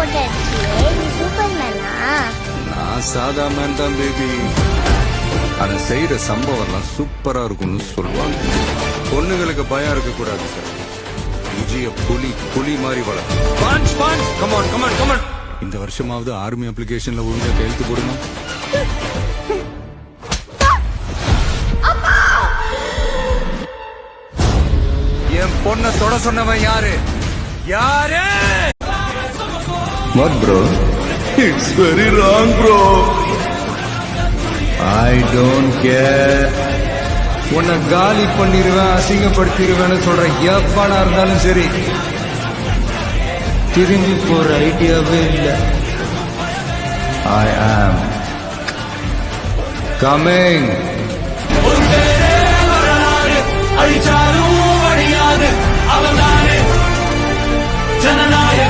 போட்டு அடிச்சியே, நீ சூப்பர் மேனா? நான் சாதா மேன் தான் பேபி. அதை செய்யற சம்பவம்லாம் சூப்பரா இருக்கும்னு சொல்லுவாங்க. பொண்ணுங்களுக்கு பயம் இருக்க கூடாது சார். விஜய புலி மாதிரி வளரும். கமான். இந்த வருஷமாவது ஆர்மி அப்ளிகேஷன்ல ஒழுங்கா கையெழுத்து போடுங்க. என் பொண்ண தொட சொன்னவன் யாரு? What bro? It's very wrong bro. I don't care. உன்னை காலி பண்ணிருவேன், அசிங்கப்படுத்திடுவேன்னு சொல்ற எவனா இருந்தாலும் சரி, திரும்பி போற ஐடியாவே இல்லை. I am coming.